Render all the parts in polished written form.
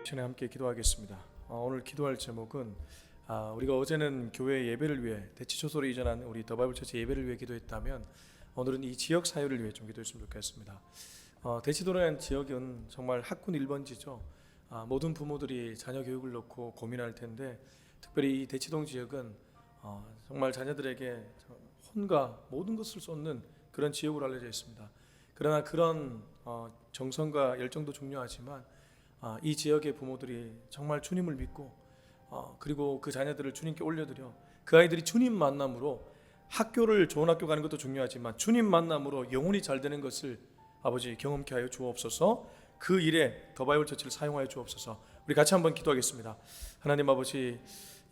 전에 함께 기도하겠습니다. 오늘 기도할 제목은 우리가 어제는 교회 예배를 위해 대치초소로 이전한 우리 더바이블처치 예배를 위해 기도했다면 오늘은 이 지역 사회를 위해 좀 기도했으면 좋겠습니다. 대치도라는 지역은 정말 학군 1번지죠. 모든 부모들이 자녀 교육을 놓고 고민할 텐데 특별히 이 대치동 지역은 정말 자녀들에게 혼과 모든 것을 쏟는 그런 지역으로 알려져 있습니다. 그러나 그런 정성과 열정도 중요하지만 이 지역의 부모들이 정말 주님을 믿고 그리고 그 자녀들을 주님께 올려드려 그 아이들이 주님 만남으로 학교를 좋은 학교 가는 것도 중요하지만 주님 만남으로 영혼이 잘 되는 것을 아버지 경험케 하여 주옵소서. 그 일에 더바이블 처치를 사용하여 주옵소서. 우리 같이 한번 기도하겠습니다. 하나님 아버지,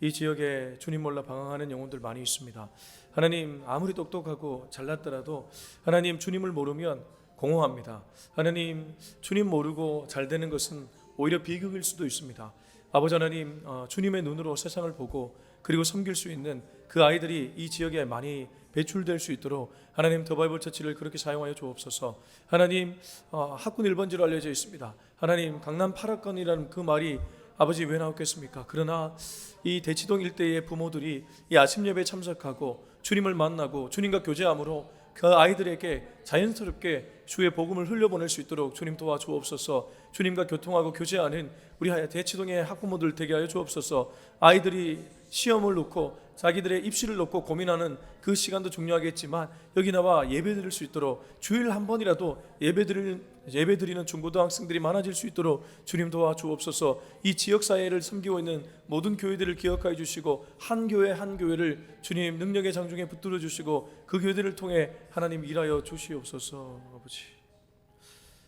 이 지역에 주님 몰라 방황하는 영혼들 많이 있습니다. 하나님, 아무리 똑똑하고 잘났더라도 하나님 주님을 모르면 공허합니다. 하나님, 주님 모르고 잘 되는 것은 오히려 비극일 수도 있습니다. 아버지 하나님, 주님의 눈으로 세상을 보고 그리고 섬길 수 있는 그 아이들이 이 지역에 많이 배출될 수 있도록 하나님 더바이블 처치를 그렇게 사용하여 주옵소서. 하나님, 학군 1번지로 알려져 있습니다. 하나님, 강남 8학번이라는 그 말이 아버지 왜 나왔겠습니까? 그러나 이 대치동 일대의 부모들이 이 아침 예배에 참석하고 주님을 만나고 주님과 교제함으로 그 아이들에게 자연스럽게 주의 복음을 흘려보낼 수 있도록 주님 도와주옵소서. 주님과 교통하고 교제하는 우리 대치동의 학부모들 되게 하여 주옵소서. 아이들이 시험을 놓고 자기들의 입시를 놓고 고민하는 그 시간도 중요하겠지만 여기 나와 예배드릴 수 있도록 주일 한 번이라도 예배드리는 중고등학생들이 많아질 수 있도록 주님 도와주옵소서. 이 지역사회를 섬기고 있는 모든 교회들을 기억하여 주시고 한 교회 한 교회를 주님 능력의 장중에 붙들어 주시고 그 교회들을 통해 하나님 일하여 주시옵소서. 아버지,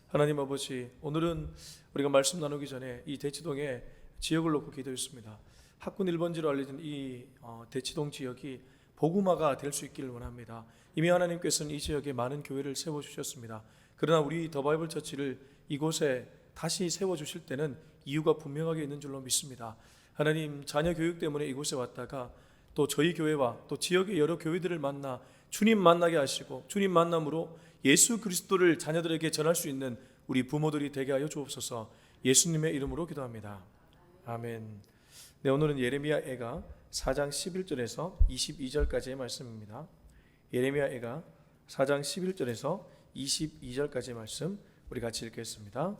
하나님 아버지, 오늘은 우리가 말씀 나누기 전에 이 대치동의 지역을 놓고 기도했습니다. 학군 1번지로 알려진 이 대치동 지역이 복음화가 될 수 있기를 원합니다. 이미 하나님께서는 이 지역에 많은 교회를 세워주셨습니다. 그러나 우리 더바이블 처치를 이곳에 다시 세워주실 때는 이유가 분명하게 있는 줄로 믿습니다. 하나님, 자녀 교육 때문에 이곳에 왔다가 또 저희 교회와 또 지역의 여러 교회들을 만나 주님 만나게 하시고 주님 만남으로 예수 그리스도를 자녀들에게 전할 수 있는 우리 부모들이 되게 하여 주옵소서. 예수님의 이름으로 기도합니다. 아멘. 네, 오늘은 예레미야애가 4장 11절에서 22절까지의 말씀입니다. 예레미야애가 4장 11절에서 22절까지의 말씀 우리 같이 읽겠습니다.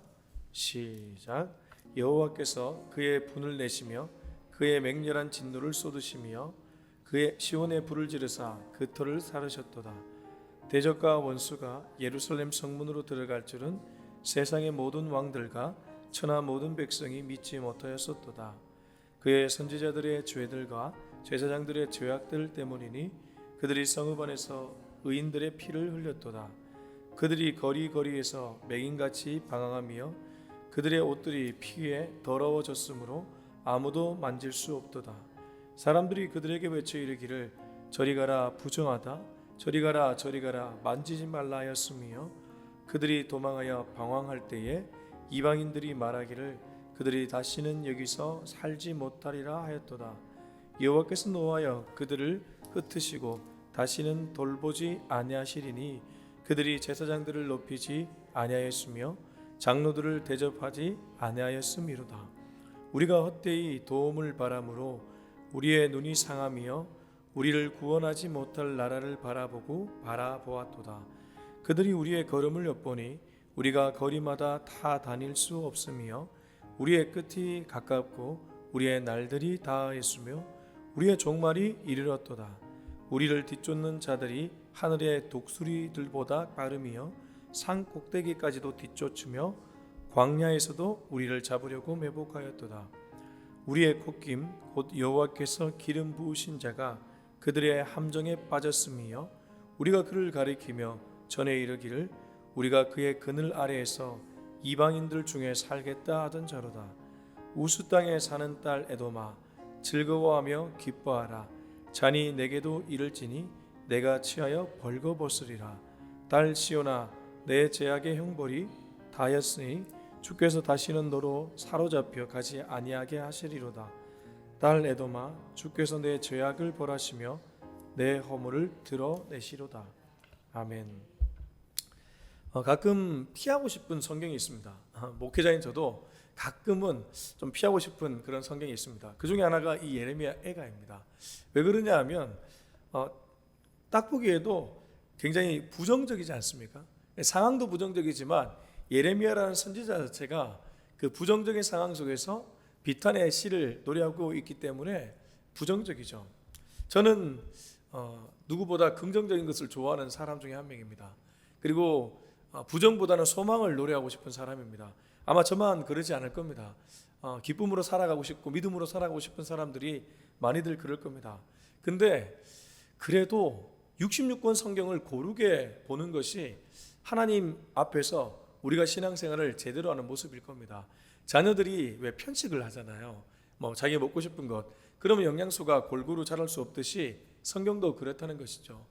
시작. 여호와께서 그의 분을 내시며 그의 맹렬한 진노를 쏟으시며 그의 시온에 불을 지르사 그 터를 사르셨도다. 대적과 원수가 예루살렘 성문으로 들어갈 줄은 세상의 모든 왕들과 천하 모든 백성이 믿지 못하였었도다. 그의 선지자들의 죄들과 제사장들의 죄악들 때문이니 그들이 성읍 안에서 의인들의 피를 흘렸도다. 그들이 거리거리에서 맹인같이 방황하며 그들의 옷들이 피에 더러워졌으므로 아무도 만질 수 없도다. 사람들이 그들에게 외쳐 이르기를 저리 가라 부정하다, 저리 가라 저리 가라 만지지 말라 하였으며 그들이 도망하여 방황할 때에 이방인들이 말하기를 그들이 다시는 여기서 살지 못하리라 하였도다. 여호와께서 노하여 그들을 흩으시고 다시는 돌보지 아니하시리니 그들이 제사장들을 높이지 아니하였으며 장로들을 대접하지 아니하였음이로다. 우리가 헛되이 도움을 바람으로 우리의 눈이 상하며 우리를 구원하지 못할 나라를 바라보았도다. 그들이 우리의 걸음을 엿보니 우리가 거리마다 다 다닐 수 없으며 우리의 끝이 가깝고 우리의 날들이 다하였으며 우리의 종말이 이르렀도다. 우리를 뒤쫓는 자들이 하늘의 독수리들보다 빠르며 산 꼭대기까지도 뒤쫓으며 광야에서도 우리를 잡으려고 매복하였도다. 우리의 콧김 곧 여호와께서 기름 부으신 자가 그들의 함정에 빠졌으며 우리가 그를 가리키며 전에 이르기를 우리가 그의 그늘 아래에서 이방인들 중에 살겠다 하던 자로다. 우수 땅에 사는 딸 에돔아 즐거워하며 기뻐하라. 잔이 내게도 이를지니 내가 취하여 벌거벗으리라. 딸 시온아 내 제약의 형벌이 다였으니 주께서 다시는 너로 사로잡혀 가지 아니하게 하시리로다. 딸 에돔아 주께서 내 죄악을 벌하시며 내 허물을 드러내시로다. 아멘. 가끔 피하고 싶은 성경이 있습니다. 목회자인 저도 가끔은 좀 피하고 싶은 그런 성경이 있습니다. 그 중에 하나가 이 예레미야 애가입니다. 왜 그러냐 하면 딱 보기에도 굉장히 부정적이지 않습니까? 상황도 부정적이지만 예레미야라는 선지자 자체가 그 부정적인 상황 속에서 비탄의 시를 노래하고 있기 때문에 부정적이죠. 저는 누구보다 긍정적인 것을 좋아하는 사람 중에 한 명입니다. 그리고 부정보다는 소망을 노래하고 싶은 사람입니다. 아마 저만 그러지 않을 겁니다. 기쁨으로 살아가고 싶고 믿음으로 살아가고 싶은 사람들이 많이들 그럴 겁니다. 근데 그래도 66권 성경을 고르게 보는 것이 하나님 앞에서 우리가 신앙생활을 제대로 하는 모습일 겁니다. 자녀들이 왜 편식을 하잖아요. 자기가 먹고 싶은 것, 그러면 영양소가 골고루 자랄 수 없듯이 성경도 그렇다는 것이죠.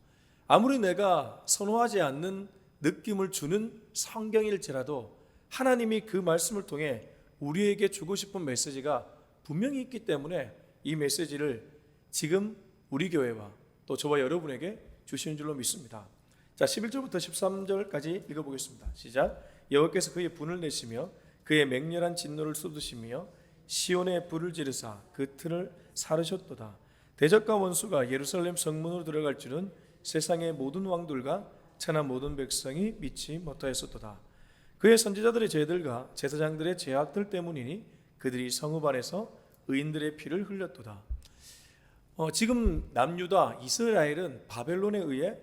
아무리 내가 선호하지 않는 느낌을 주는 성경일지라도 하나님이 그 말씀을 통해 우리에게 주고 싶은 메시지가 분명히 있기 때문에 이 메시지를 지금 우리 교회와 또 저와 여러분에게 주시는 줄로 믿습니다. 자, 11절부터 13절까지 읽어보겠습니다. 시작. 여호와께서 그의 분을 내시며 그의 맹렬한 진노를 쏟으시며 시온에 불을 지르사 그 틀을 사르셨도다. 대적과 원수가 예루살렘 성문으로 들어갈 줄은 세상의 모든 왕들과 천하 모든 백성이 믿지 못하였었도다. 그의 선지자들의 죄들과 제사장들의 죄악들 때문이니 그들이 성읍 안에서 의인들의 피를 흘렸도다. 지금 남유다 이스라엘은 바벨론에 의해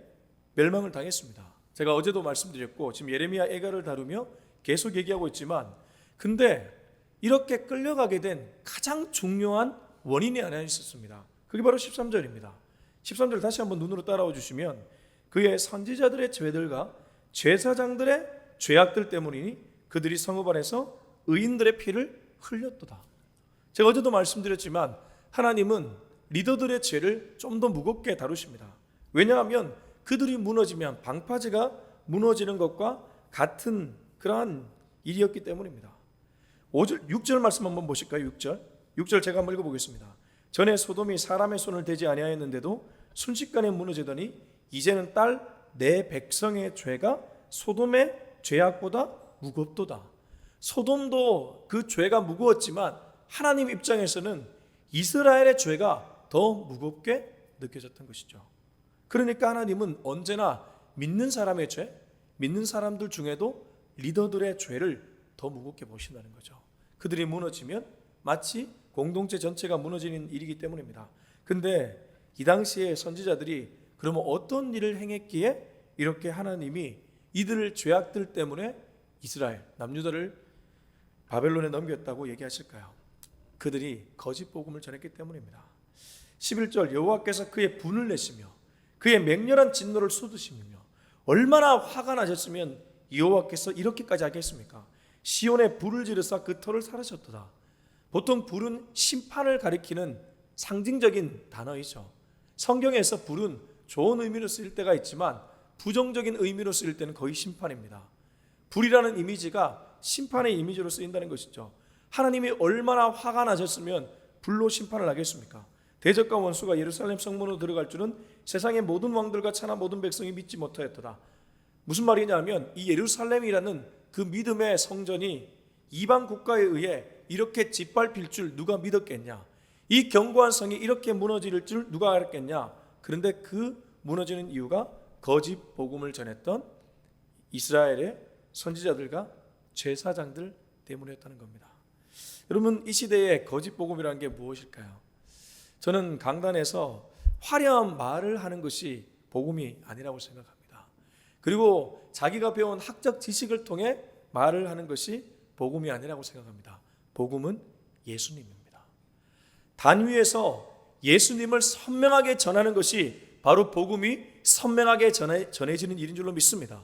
멸망을 당했습니다. 제가 어제도 말씀드렸고 지금 예레미야 애가를 다루며 계속 얘기하고 있지만, 근데 이렇게 끌려가게 된 가장 중요한 원인이 하나 있었습니다. 그게 바로 13절입니다. 13절 다시 한번 눈으로 따라와 주시면 그의 선지자들의 죄들과 제사장들의 죄악들 때문이니 그들이 성읍 안에서 의인들의 피를 흘렸도다. 제가 어제도 말씀드렸지만 하나님은 리더들의 죄를 좀 더 무겁게 다루십니다. 왜냐하면 그들이 무너지면 방파제가 무너지는 것과 같은 그러한 일이었기 때문입니다. 5절, 6절 말씀 한번 보실까요? 6절 제가 한번 읽어보겠습니다. 전에 소돔이 사람의 손을 대지 아니하였는데도 순식간에 무너지더니 이제는 딸 내 백성의 죄가 소돔의 죄악보다 무겁도다. 소돔도 그 죄가 무거웠지만 하나님 입장에서는 이스라엘의 죄가 더 무겁게 느껴졌던 것이죠. 그러니까 하나님은 언제나 믿는 사람의 죄, 믿는 사람들 중에도 리더들의 죄를 더 무겁게 보신다는 거죠. 그들이 무너지면 마치 공동체 전체가 무너지는 일이기 때문입니다. 근데 이 당시에 선지자들이 그러면 어떤 일을 행했기에 이렇게 하나님이 이들의 죄악들 때문에 이스라엘, 남유다를 바벨론에 넘겼다고 얘기하실까요? 그들이 거짓 복음을 전했기 때문입니다. 11절 여호와께서 그의 분을 내시며 그의 맹렬한 진노를 쏟으시며 얼마나 화가 나셨으면 여호와께서 이렇게까지 하겠습니까? 시온에 불을 지르사 그 터를 사르셨도다. 보통 불은 심판을 가리키는 상징적인 단어이죠. 성경에서 불은 좋은 의미로 쓰일 때가 있지만 부정적인 의미로 쓰일 때는 거의 심판입니다. 불이라는 이미지가 심판의 이미지로 쓰인다는 것이죠. 하나님이 얼마나 화가 나셨으면 불로 심판을 하겠습니까? 대적과 원수가 예루살렘 성문으로 들어갈 줄은 세상의 모든 왕들과 천하 모든 백성이 믿지 못하였도다. 무슨 말이냐면 이 예루살렘이라는 그 믿음의 성전이 이방 국가에 의해 이렇게 짓밟힐 줄 누가 믿었겠냐? 이 견고한 성이 이렇게 무너질 줄 누가 알았겠냐? 그런데 그 무너지는 이유가 거짓 복음을 전했던 이스라엘의 선지자들과 제사장들 때문이었다는 겁니다. 여러분, 이 시대의 거짓 복음이라는 게 무엇일까요? 저는 강단에서 화려한 말을 하는 것이 복음이 아니라고 생각합니다. 그리고 자기가 배운 학적 지식을 통해 말을 하는 것이 복음이 아니라고 생각합니다. 복음은 예수님입니다. 단 위에서 예수님을 선명하게 전하는 것이 바로 복음이 선명하게 전해지는 일인 줄로 믿습니다.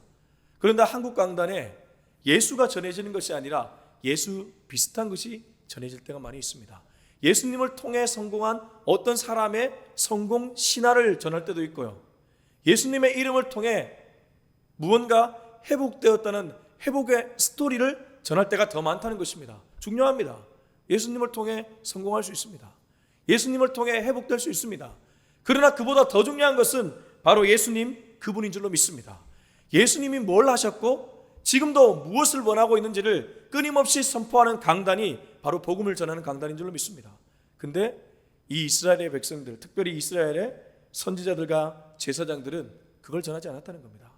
그런데 한국 강단에 예수가 전해지는 것이 아니라 예수 비슷한 것이 전해질 때가 많이 있습니다. 예수님을 통해 성공한 어떤 사람의 성공 신화를 전할 때도 있고요. 예수님의 이름을 통해 무언가 회복되었다는 회복의 스토리를 전할 때가 더 많다는 것입니다. 중요합니다. 예수님을 통해 성공할 수 있습니다. 예수님을 통해 회복될 수 있습니다. 그러나 그보다 더 중요한 것은 바로 예수님 그분인 줄로 믿습니다. 예수님이 뭘 하셨고 지금도 무엇을 원하고 있는지를 끊임없이 선포하는 강단이 바로 복음을 전하는 강단인 줄로 믿습니다. 근데 이 이스라엘의 백성들, 특별히 이스라엘의 선지자들과 제사장들은 그걸 전하지 않았다는 겁니다.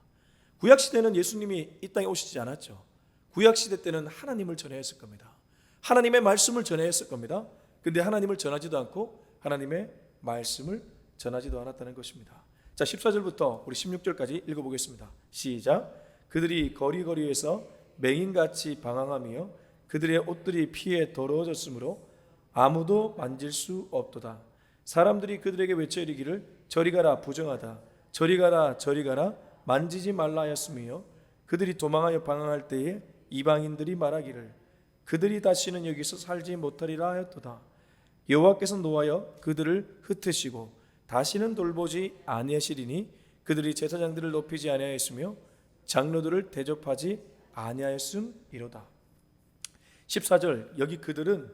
구약시대는 예수님이 이 땅에 오시지 않았죠. 구약시대 때는 하나님을 전해야 했을 겁니다. 하나님의 말씀을 전해야 했을 겁니다. 근데 하나님을 전하지도 않고 하나님의 말씀을 전하지도 않았다는 것입니다. 자, 14절부터 우리 16절까지 읽어보겠습니다. 시작. 그들이 거리거리에서 맹인같이 방황하며 그들의 옷들이 피에 더러워졌으므로 아무도 만질 수 없도다. 사람들이 그들에게 외쳐 이르기를 저리 가라 부정하다. 저리 가라 저리 가라 만지지 말라 하였으며 그들이 도망하여 방황할 때에 이방인들이 말하기를 그들이 다시는 여기서 살지 못하리라 하였도다. 여호와께서 노하여 그들을 흩으시고 다시는 돌보지 아니하시리니 그들이 제사장들을 높이지 아니하였으며 장로들을 대접하지 아니하였음이로다. 14절 여기 그들은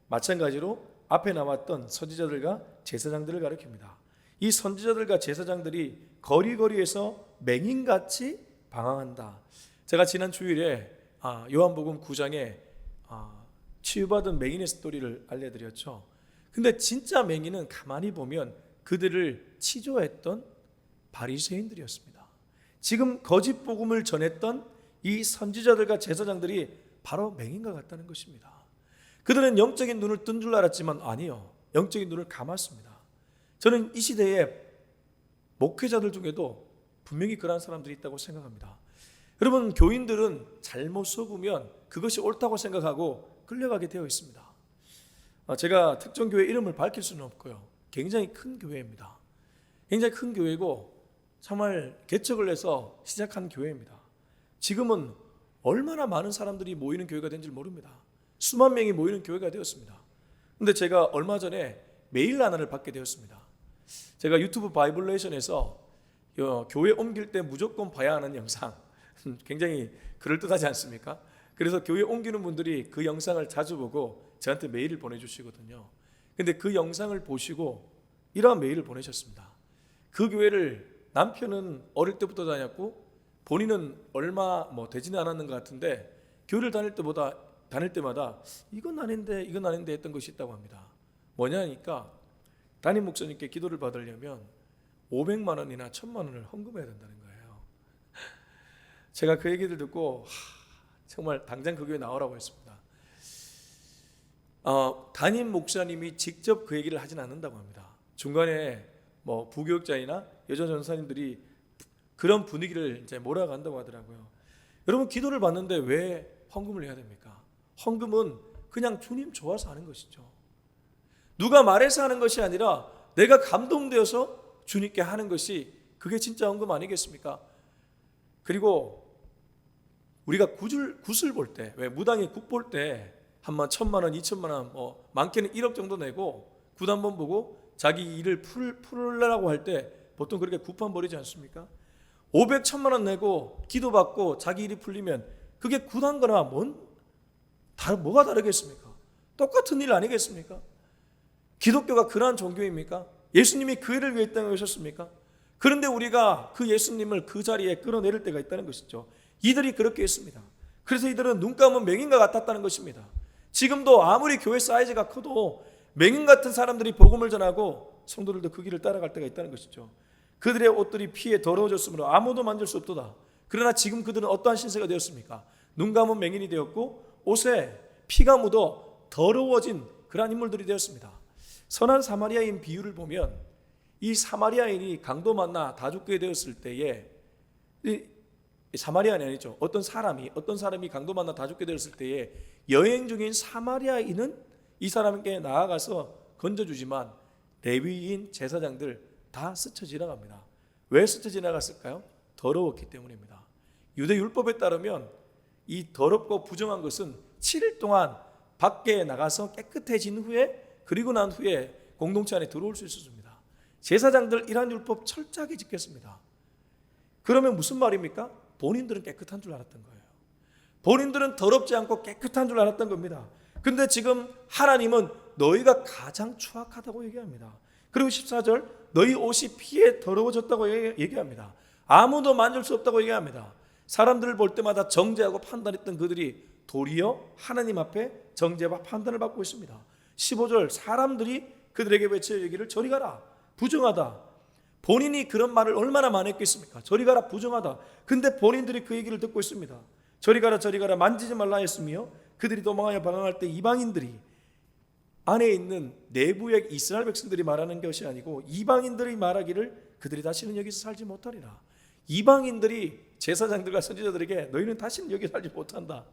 마찬가지로 앞에 나왔던 선지자들과 제사장들을 가리킵니다. 이 선지자들과 제사장들이 거리거리에서 맹인같이 방황한다. 제가 지난 주일에 요한복음 9장에 치유받은 맹인의 스토리를 알려드렸죠. 근데 진짜 맹인은 가만히 보면 그들을 치조했던 바리새인들이었습니다. 지금 거짓 복음을 전했던 이 선지자들과 제사장들이 바로 맹인과 같다는 것입니다. 그들은 영적인 눈을 뜬 줄 알았지만 아니요, 영적인 눈을 감았습니다. 저는 이 시대에 목회자들 중에도 분명히 그러한 사람들이 있다고 생각합니다. 여러분, 교인들은 잘못 속으면 그것이 옳다고 생각하고 끌려가게 되어 있습니다. 제가 특정 교회 이름을 밝힐 수는 없고요. 굉장히 큰 교회입니다. 굉장히 큰 교회고 정말 개척을 해서 시작한 교회입니다. 지금은 얼마나 많은 사람들이 모이는 교회가 된지 모릅니다. 수만 명이 모이는 교회가 되었습니다. 그런데 제가 얼마 전에 메일 하나를 받게 되었습니다. 제가 유튜브 바이블레이션에서 교회 옮길 때 무조건 봐야 하는 영상, 굉장히 그럴듯하지 않습니까? 그래서 교회 옮기는 분들이 그 영상을 자주 보고 저한테 메일을 보내주시거든요. 근데 그 영상을 보시고 이러한 메일을 보내셨습니다. 그 교회를 남편은 어릴 때부터 다녔고 본인은 얼마 되지는 않았는 것 같은데 교회를 다닐 때마다 이건 아닌데 했던 것이 있다고 합니다. 뭐냐니까 담임 목사님께 기도를 받으려면 500만 원이나 1000만 원을 헌금해야 된다는 거예요. 제가 그 얘기를 듣고 정말 당장 그 교회 나오라고 했습니다. 담임 목사님이 직접 그 얘기를 하진 않는다고 합니다. 중간에 부교육자이나 여자 전사님들이 그런 분위기를 이제 몰아간다고 하더라고요. 여러분, 기도를 받는데 왜 헌금을 해야 됩니까? 헌금은 그냥 주님 좋아서 하는 것이죠. 누가 말해서 하는 것이 아니라 내가 감동되어서 주님께 하는 것이 그게 진짜 헌금 아니겠습니까? 그리고 우리가 굿을 볼 때, 왜 무당이 굿 볼 때 한번 1000만 원, 2000만 원, 많게는 1억 정도 내고 굿 한번 보고 자기 일을 풀으려고 할 때 보통 그렇게 굿판 버리지 않습니까? 500, 1000만 원 내고 기도받고 자기 일이 풀리면 그게 굿한 거나 뭐가 다르겠습니까? 똑같은 일 아니겠습니까? 기독교가 그러한 종교입니까? 예수님이 그 일을 위해 땅에 오셨습니까? 그런데 우리가 그 예수님을 그 자리에 끌어내릴 때가 있다는 것이죠. 이들이 그렇게 했습니다. 그래서 이들은 눈 감은 맹인과 같았다는 것입니다. 지금도 아무리 교회 사이즈가 커도 맹인 같은 사람들이 복음을 전하고 성도들도 그 길을 따라갈 때가 있다는 것이죠. 그들의 옷들이 피에 더러워졌으므로 아무도 만질 수 없도다. 그러나 지금 그들은 어떠한 신세가 되었습니까? 눈 감은 맹인이 되었고 옷에 피가 묻어 더러워진 그러한 인물들이 되었습니다. 선한 사마리아인 비유를 보면 이 사마리아인이 강도 만나 다 죽게 되었을 때에 사마리아인이 아니죠. 어떤 사람이 강도 만나 다 죽게 되었을 때에 여행 중인 사마리아인은 이 사람에게 나아가서 건져주지만 레위인 제사장들 다 스쳐 지나갑니다. 왜 스쳐 지나갔을까요? 더러웠기 때문입니다. 유대 율법에 따르면 이 더럽고 부정한 것은 7일 동안 밖에 나가서 깨끗해진 후에 그리고 난 후에 공동체 안에 들어올 수 있었습니다. 제사장들 이러한 율법 철저하게 지켰습니다. 그러면 무슨 말입니까? 본인들은 깨끗한 줄 알았던 거예요. 본인들은 더럽지 않고 깨끗한 줄 알았던 겁니다. 근데 지금 하나님은 너희가 가장 추악하다고 얘기합니다. 그리고 14절 너희 옷이 피에 더러워졌다고 얘기합니다. 아무도 만질 수 없다고 얘기합니다. 사람들을 볼 때마다 정죄하고 판단했던 그들이 도리어 하나님 앞에 정죄와 판단을 받고 있습니다. 15절, 사람들이 그들에게 외쳐 이르기를 저리 가라, 부정하다. 본인이 그런 말을 얼마나 많이 했겠습니까? 저리 가라, 부정하다. 근데 본인들이 그 얘기를 듣고 있습니다. 저리 가라, 저리 가라, 만지지 말라 했으며, 그들이 도망하여 방황할 때 이방인들이, 안에 있는 내부의 이스라엘 백성들이 말하는 것이 아니고 이방인들이 말하기를 그들이 다시는 여기서 살지 못하리라. 이방인들이 제사장들과 선지자들에게 너희는 다시는 여기 살지 못한다.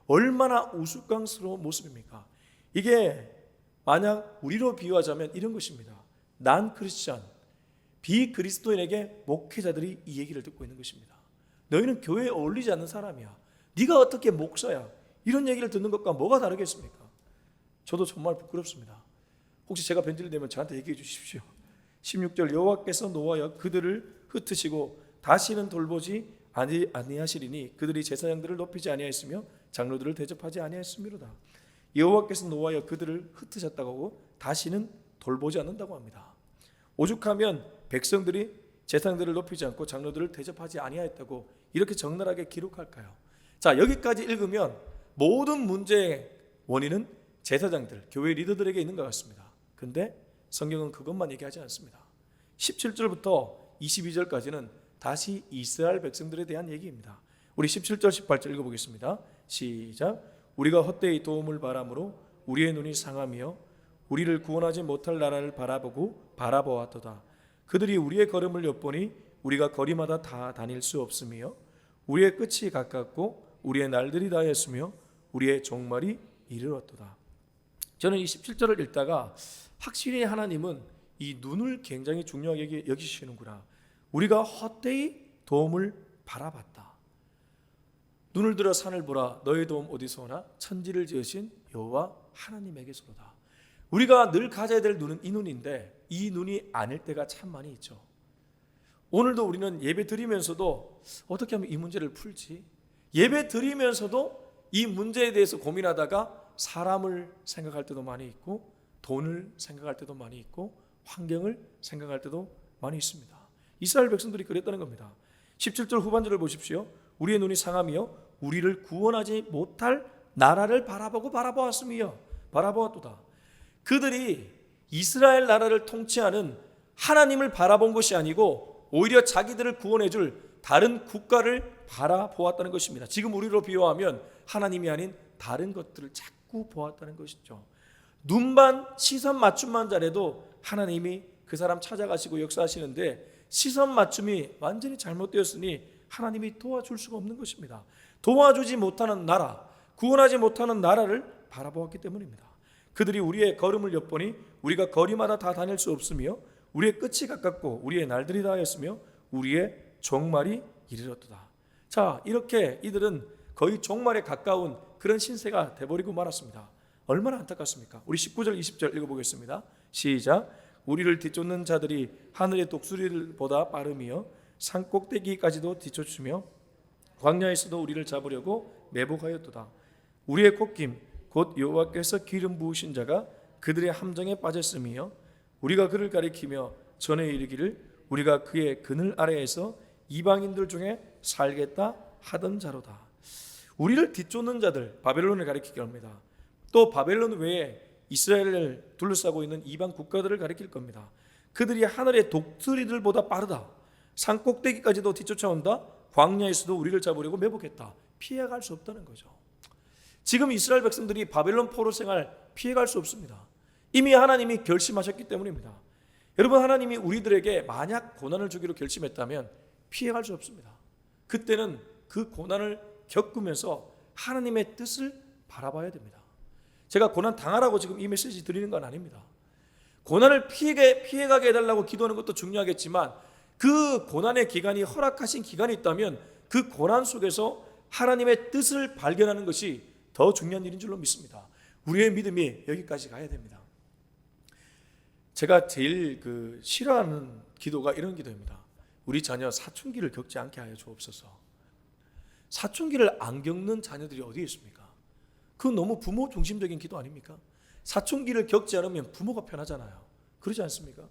얼마나 우스꽝스러운 모습입니까? 이게 만약 우리로 비유하자면 이런 것입니다. 난 크리스천, 비그리스도인에게 목회자들이 이 얘기를 듣고 있는 것입니다. 너희는 교회에 어울리지 않는 사람이야. 네가 어떻게 목사야? 이런 얘기를 듣는 것과 뭐가 다르겠습니까? 저도 정말 부끄럽습니다. 혹시 제가 변질이 되면 저한테 얘기해 주십시오. 16절, 여호와께서 노하여 그들을 흩으시고 다시는 돌보지 아니하시리니 그들이 제사장들을 높이지 아니하였으며 장로들을 대접하지 아니하였음이로다. 여호와께서 노하여 그들을 흩으셨다고 하고 다시는 돌보지 않는다고 합니다. 오죽하면 백성들이 제사장들을 높이지 않고 장로들을 대접하지 아니하였다고 이렇게 적나라하게 기록할까요? 자, 여기까지 읽으면 모든 문제의 원인은 제사장들, 교회 리더들에게 있는 것 같습니다. 근데 성경은 그것만 얘기하지 않습니다. 17절부터 22절까지는 다시 이스라엘 백성들에 대한 얘기입니다. 우리 17절 18절 읽어보겠습니다. 시작. 우리가 헛되이 도움을 바람으로 우리의 눈이 상하며 우리를 구원하지 못할 나라를 바라보았도다. 그들이 우리의 걸음을 엿보니 우리가 거리마다 다 다닐 수 없으며 우리의 끝이 가깝고 우리의 날들이 다했으며 우리의 종말이 이르렀도다. 저는 이 17절을 읽다가 확실히 하나님은 이 눈을 굉장히 중요하게 여기시는구나. 우리가 헛되이 도움을 바라봤다. 눈을 들어 산을 보라. 너의 도움 어디서 오나? 천지를 지으신 여호와 하나님에게서로다. 우리가 늘 가져야 될 눈은 이 눈인데 이 눈이 아닐 때가 참 많이 있죠. 오늘도 우리는 예배 드리면서도 어떻게 하면 이 문제를 풀지? 예배 드리면서도 이 문제에 대해서 고민하다가 사람을 생각할 때도 많이 있고 돈을 생각할 때도 많이 있고 환경을 생각할 때도 많이 있습니다. 이스라엘 백성들이 그랬다는 겁니다. 17절 후반절을 보십시오. 우리의 눈이 상하며 우리를 구원하지 못할 나라를 바라보았으며 바라보았도다. 그들이 이스라엘 나라를 통치하는 하나님을 바라본 것이 아니고 오히려 자기들을 구원해 줄 다른 국가를 바라보았다는 것입니다. 지금 우리로 비유하면 하나님이 아닌 다른 것들을 자꾸 보았다는 것이죠. 눈만 시선 맞춤만 잘해도 하나님이 그 사람 찾아가시고 역사하시는데 시선 맞춤이 완전히 잘못되었으니 하나님이 도와줄 수가 없는 것입니다. 도와주지 못하는 나라, 구원하지 못하는 나라를 바라보았기 때문입니다. 그들이 우리의 걸음을 엿보니 우리가 거리마다 다 다닐 수 없으며 우리의 끝이 가깝고 우리의 날들이 다하였으며 우리의 종말이 이르렀도다. 자, 이렇게 이들은 거의 종말에 가까운 그런 신세가 돼버리고 말았습니다. 얼마나 안타깝습니까? 우리 19절 20절 읽어보겠습니다. 시작. 우리를 뒤쫓는 자들이 하늘의 독수리보다 빠르며 산꼭대기까지도 뒤쫓으며 광야에서도 우리를 잡으려고 매복하였도다. 우리의 콧김 곧 여호와께서 기름 부으신 자가 그들의 함정에 빠졌으며 우리가 그를 가리키며 전에 이르기를 우리가 그의 그늘 아래에서 이방인들 중에 살겠다 하던 자로다. 우리를 뒤쫓는 자들, 바벨론을 가리키게 합니다. 또 바벨론 외에 이스라엘을 둘러싸고 있는 이방 국가들을 가리킬 겁니다. 그들이 하늘의 독수리들보다 빠르다. 산꼭대기까지도 뒤쫓아온다. 광야에서도 우리를 잡으려고 매복했다. 피해갈 수 없다는 거죠. 지금 이스라엘 백성들이 바벨론 포로 생활 피해갈 수 없습니다. 이미 하나님이 결심하셨기 때문입니다. 여러분, 하나님이 우리들에게 만약 고난을 주기로 결심했다면 피해갈 수 없습니다. 그때는 그 고난을 겪으면서 하나님의 뜻을 바라봐야 됩니다. 제가 고난 당하라고 지금 이 메시지 드리는 건 아닙니다. 고난을 피해가게 해달라고 기도하는 것도 중요하겠지만 그 고난의 기간이 허락하신 기간이 있다면 그 고난 속에서 하나님의 뜻을 발견하는 것이 더 중요한 일인 줄로 믿습니다. 우리의 믿음이 여기까지 가야 됩니다. 제가 제일 싫어하는 기도가 이런 기도입니다. 우리 자녀 사춘기를 겪지 않게 하여 주옵소서. 사춘기를 안 겪는 자녀들이 어디에 있습니까? 그건 너무 부모 중심적인 기도 아닙니까? 사춘기를 겪지 않으면 부모가 편하잖아요. 그러지 않습니까?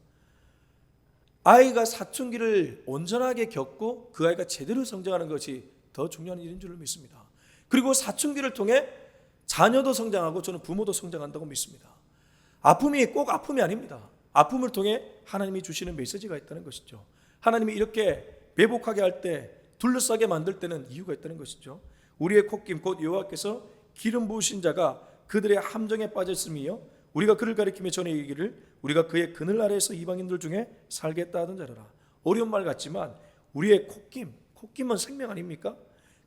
아이가 사춘기를 온전하게 겪고 그 아이가 제대로 성장하는 것이 더 중요한 일인 줄로 믿습니다. 그리고 사춘기를 통해 자녀도 성장하고 저는 부모도 성장한다고 믿습니다. 아픔이 꼭 아픔이 아닙니다. 아픔을 통해 하나님이 주시는 메시지가 있다는 것이죠. 하나님이 이렇게 배복하게 할 때, 둘러싸게 만들 때는 이유가 있다는 것이죠. 우리의 콧김 곧 여호와께서 기름 부으신 자가 그들의 함정에 빠졌음이요 우리가 그를 가리키며 전에 이르기를 우리가 그의 그늘 아래에서 이방인들 중에 살겠다 하던 자라라. 어려운 말 같지만 우리의 콧김은 생명 아닙니까?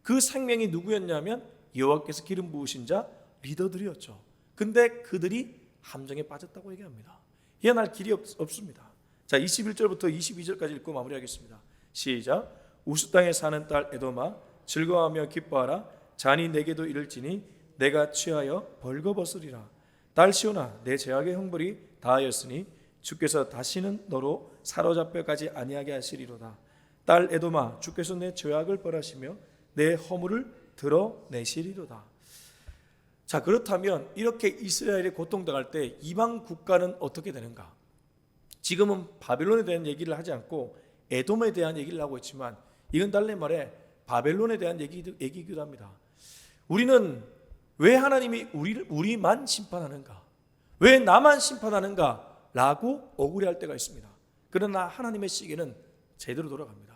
그 생명이 누구였냐면 여호와께서 기름 부으신 자 리더들이었죠. 근데 그들이 함정에 빠졌다고 얘기합니다. 헤어날 길이 없습니다. 자, 21절부터 22절까지 읽고 마무리하겠습니다. 시작. 우스 땅에 사는 딸 에돔아 즐거워하며 기뻐하라. 잔이 내게도 이를지니 내가 취하여 벌거벗으리라. 딸 시온아 내 죄악의 형벌이 다하였으니 주께서 다시는 너로 사로잡혀 가지 아니하게 하시리로다. 딸 에돔아 주께서 내 죄악을 벌하시며 내 허물을 드러내시리로다. 자, 그렇다면 이렇게 이스라엘이 고통당할 때 이방 국가는 어떻게 되는가? 지금은 바벨론에 대한 얘기를 하지 않고 에돔에 대한 얘기를 하고 있지만 이건 달리 말해 바벨론에 대한 얘기이기도 합니다. 우리는 왜 하나님이 우리만 심판하는가? 왜 나만 심판하는가? 라고 억울해할 때가 있습니다. 그러나 하나님의 시계는 제대로 돌아갑니다.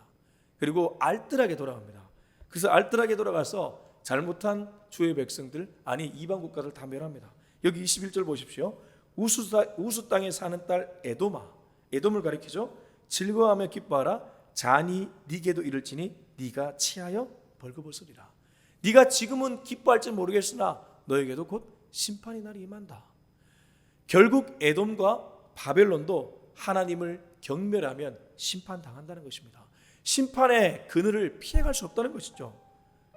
그리고 알뜰하게 돌아갑니다. 그래서 알뜰하게 돌아가서 잘못한 주의 백성들, 아니 이방 국가를 다 멸합니다. 여기 21절 보십시오. 우수 땅에 사는 딸 에돔을 가리키죠. 즐거워하며 기뻐하라. 잔이 네게도 이를지니 네가 취하여 벌거벗으리라. 네가 지금은 기뻐할지 모르겠으나 너에게도 곧 심판의 날이 임한다. 결국 에돔과 바벨론도 하나님을 경멸하면 심판당한다는 것입니다. 심판의 그늘을 피해갈 수 없다는 것이죠.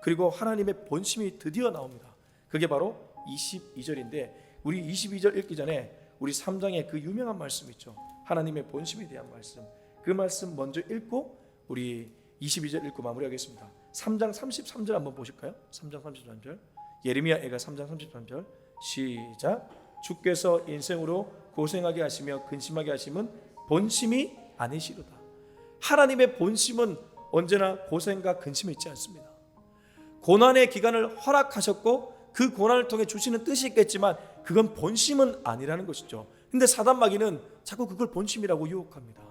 그리고 하나님의 본심이 드디어 나옵니다. 그게 바로 22절인데 우리 22절 읽기 전에 우리 3장에 그 유명한 말씀 있죠. 하나님의 본심에 대한 말씀. 그 말씀 먼저 읽고 우리 22절 읽고 마무리하겠습니다. 3장 33절 한번 보실까요? 3장 33절. 예레미야 애가 3장 33절. 시작. 주께서 인생으로 고생하게 하시며 근심하게 하심은 본심이 아니시로다. 하나님의 본심은 언제나 고생과 근심이 있지 않습니다. 고난의 기간을 허락하셨고 그 고난을 통해 주시는 뜻이 있겠지만 그건 본심은 아니라는 것이죠. 근데 사단 마귀는 자꾸 그걸 본심이라고 유혹합니다.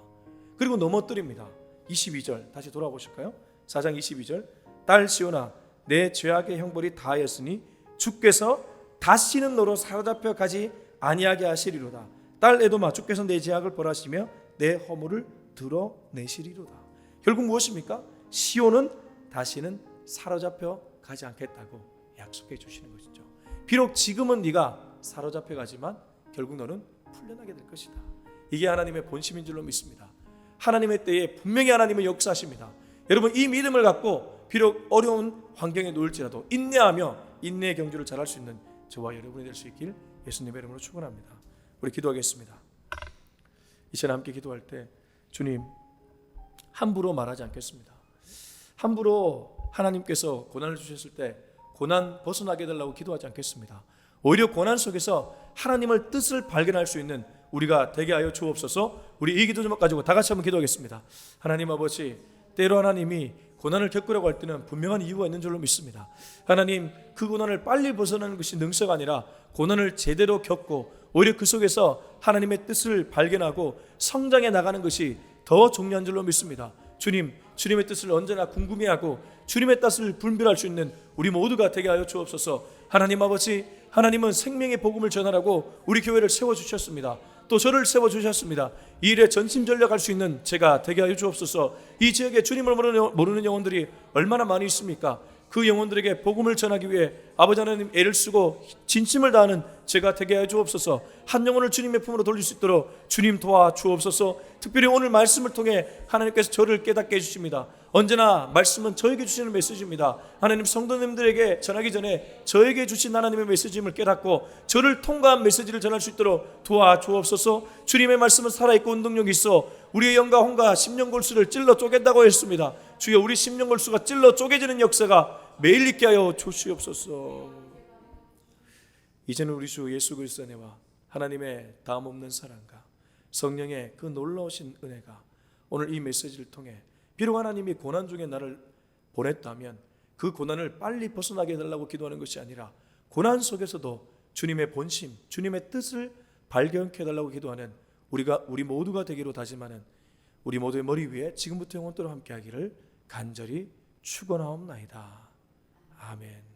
그리고 넘어뜨립니다. 22절 다시 돌아보실까요? 4장 22절. 딸 시온아 내 죄악의 형벌이 다하였으니 주께서 다시는 너로 사로잡혀 가지 아니하게 하시리로다. 딸 에돔아 주께서 내 죄악을 벌하시며 내 허물을 드러내시리로다. 결국 무엇입니까? 시온은 다시는 사로잡혀 가지 않겠다고 약속해 주시는 것이죠. 비록 지금은 네가 사로잡혀 가지만 결국 너는 풀려나게 될 것이다. 이게 하나님의 본심인 줄로 믿습니다. 하나님의 때에 분명히 하나님은 역사하십니다. 여러분 이 믿음을 갖고 비록 어려운 환경에 놓일지라도 인내하며 인내의 경주를 잘할 수 있는 저와 여러분이 될 수 있길 예수님의 이름으로 축원합니다. 우리 기도하겠습니다. 이 시간 함께 기도할 때 주님 함부로 말하지 않겠습니다. 함부로 하나님께서 고난을 주셨을 때 고난 벗어나게 해달라고 기도하지 않겠습니다. 오히려 고난 속에서 하나님의 뜻을 발견할 수 있는 우리가 되게 하여 주옵소서. 우리 이 기도 좀 가지고 다 같이 한번 기도하겠습니다. 하나님 아버지, 때로 하나님이 고난을 겪으라고 할 때는 분명한 이유가 있는 줄로 믿습니다. 하나님, 그 고난을 빨리 벗어나는 것이 능사가 아니라 고난을 제대로 겪고 오히려 그 속에서 하나님의 뜻을 발견하고 성장해 나가는 것이 더 중요한 줄로 믿습니다. 주님, 주님의 뜻을 언제나 궁금해하고 주님의 뜻을 분별할 수 있는 우리 모두가 되게 하여 주옵소서. 하나님 아버지, 하나님은 생명의 복음을 전하라고 우리 교회를 세워주셨습니다. 또 저를 세워주셨습니다. 이 일에 전심전력할 수 있는 제가 되게 하여 주옵소서. 이 지역에 주님을 모르는 영혼들이 얼마나 많이 있습니까? 그 영혼들에게 복음을 전하기 위해 아버지 하나님 애를 쓰고 진심을 다하는 제가 되게 하여 주옵소서. 한 영혼을 주님의 품으로 돌릴 수 있도록 주님 도와 주옵소서. 특별히 오늘 말씀을 통해 하나님께서 저를 깨닫게 해주십니다. 언제나 말씀은 저에게 주시는 메시지입니다. 하나님 성도님들에게 전하기 전에 저에게 주신 하나님의 메시지임을 깨닫고 저를 통과한 메시지를 전할 수 있도록 도와 주옵소서. 주님의 말씀은 살아있고 운동력이 있어 우리의 영과 혼과 심령골수를 찔러 쪼갠다고 했습니다. 주여, 우리 심령골수가 찔러 쪼개지는 역사가 매일 있게 하여 주시옵소서. 이제는 우리 주 예수 그리스도의 은혜와 하나님의 다음 없는 사랑과 성령의 그 놀라우신 은혜가 오늘 이 메시지를 통해 비록 하나님이 고난 중에 나를 보냈다면 그 고난을 빨리 벗어나게 해달라고 기도하는 것이 아니라 고난 속에서도 주님의 본심, 주님의 뜻을 발견케 해달라고 기도하는 우리 모두가 되기로 다짐하는 우리 모두의 머리 위에 지금부터 영원토록 함께하기를 간절히 축원하옵나이다. 아멘.